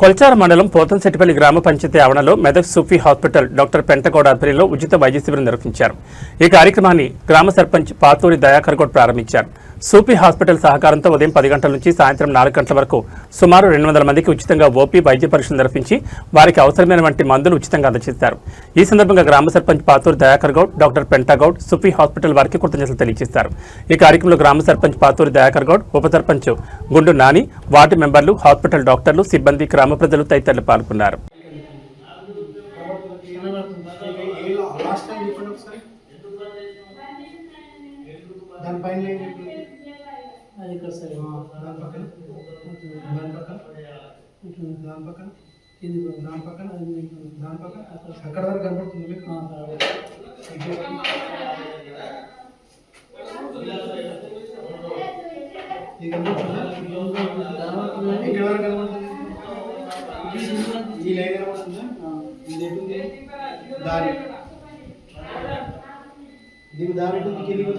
కొల్చార మండలం పోతంశెట్టిపల్లి గ్రామ పంచాయతీ ఆవరణలో మెదక్ సూఫీ హాస్పిటల్ డాక్టర్ పెంటగౌడ ఆధ్వర్యంలో ఉచిత వైద్య శిబిరం నిర్వహించారు. ఈ కార్యక్రమాన్ని గ్రామ సర్పంచ్ పాతూరి దయాకర్ గౌడ్ ప్రారంభించారు. సూఫీ హాస్పిటల్ సహకారంతో ఉదయం 10 గంటల నుంచి సాయంత్రం 4 గంటల వరకు సుమారు 200 మందికి ఉచితంగా ఓపీ వైద్య పరీక్షలు నిర్వహించి వారికి అవసరమైనటువంటి మందులు ఉచితంగా అందజేస్తారు. ఈ సందర్భంగా గ్రామ సర్పంచ్ పాతూరి దయాకర్ గౌడ్, డాక్టర్ పెంటగౌడ్ సూఫీ హాస్పిటల్ వారికి కృతజ్ఞతలు తెలియజేశారు. ఈ కార్యక్రమంలో గ్రామ సర్పంచ్ పాతూరి దయాకర్ గౌడ్, ఉప సర్పంచ్ గుండు నాని, వార్డు మెంబర్లు, హాస్పిటల్ డాక్టర్లు, సిబ్బంది, గ్రామ ప్రజలు తదితరులు పాల్గొన్నారు. అక్కడ వరకు కనబడుతుంది మీకు. ఇక్కడ వరకు కనబడుతుంది. ఈ లైన్ కనబడుతుందా? ఇది ఎటుంది దారి, దీనికి దారి కిందికి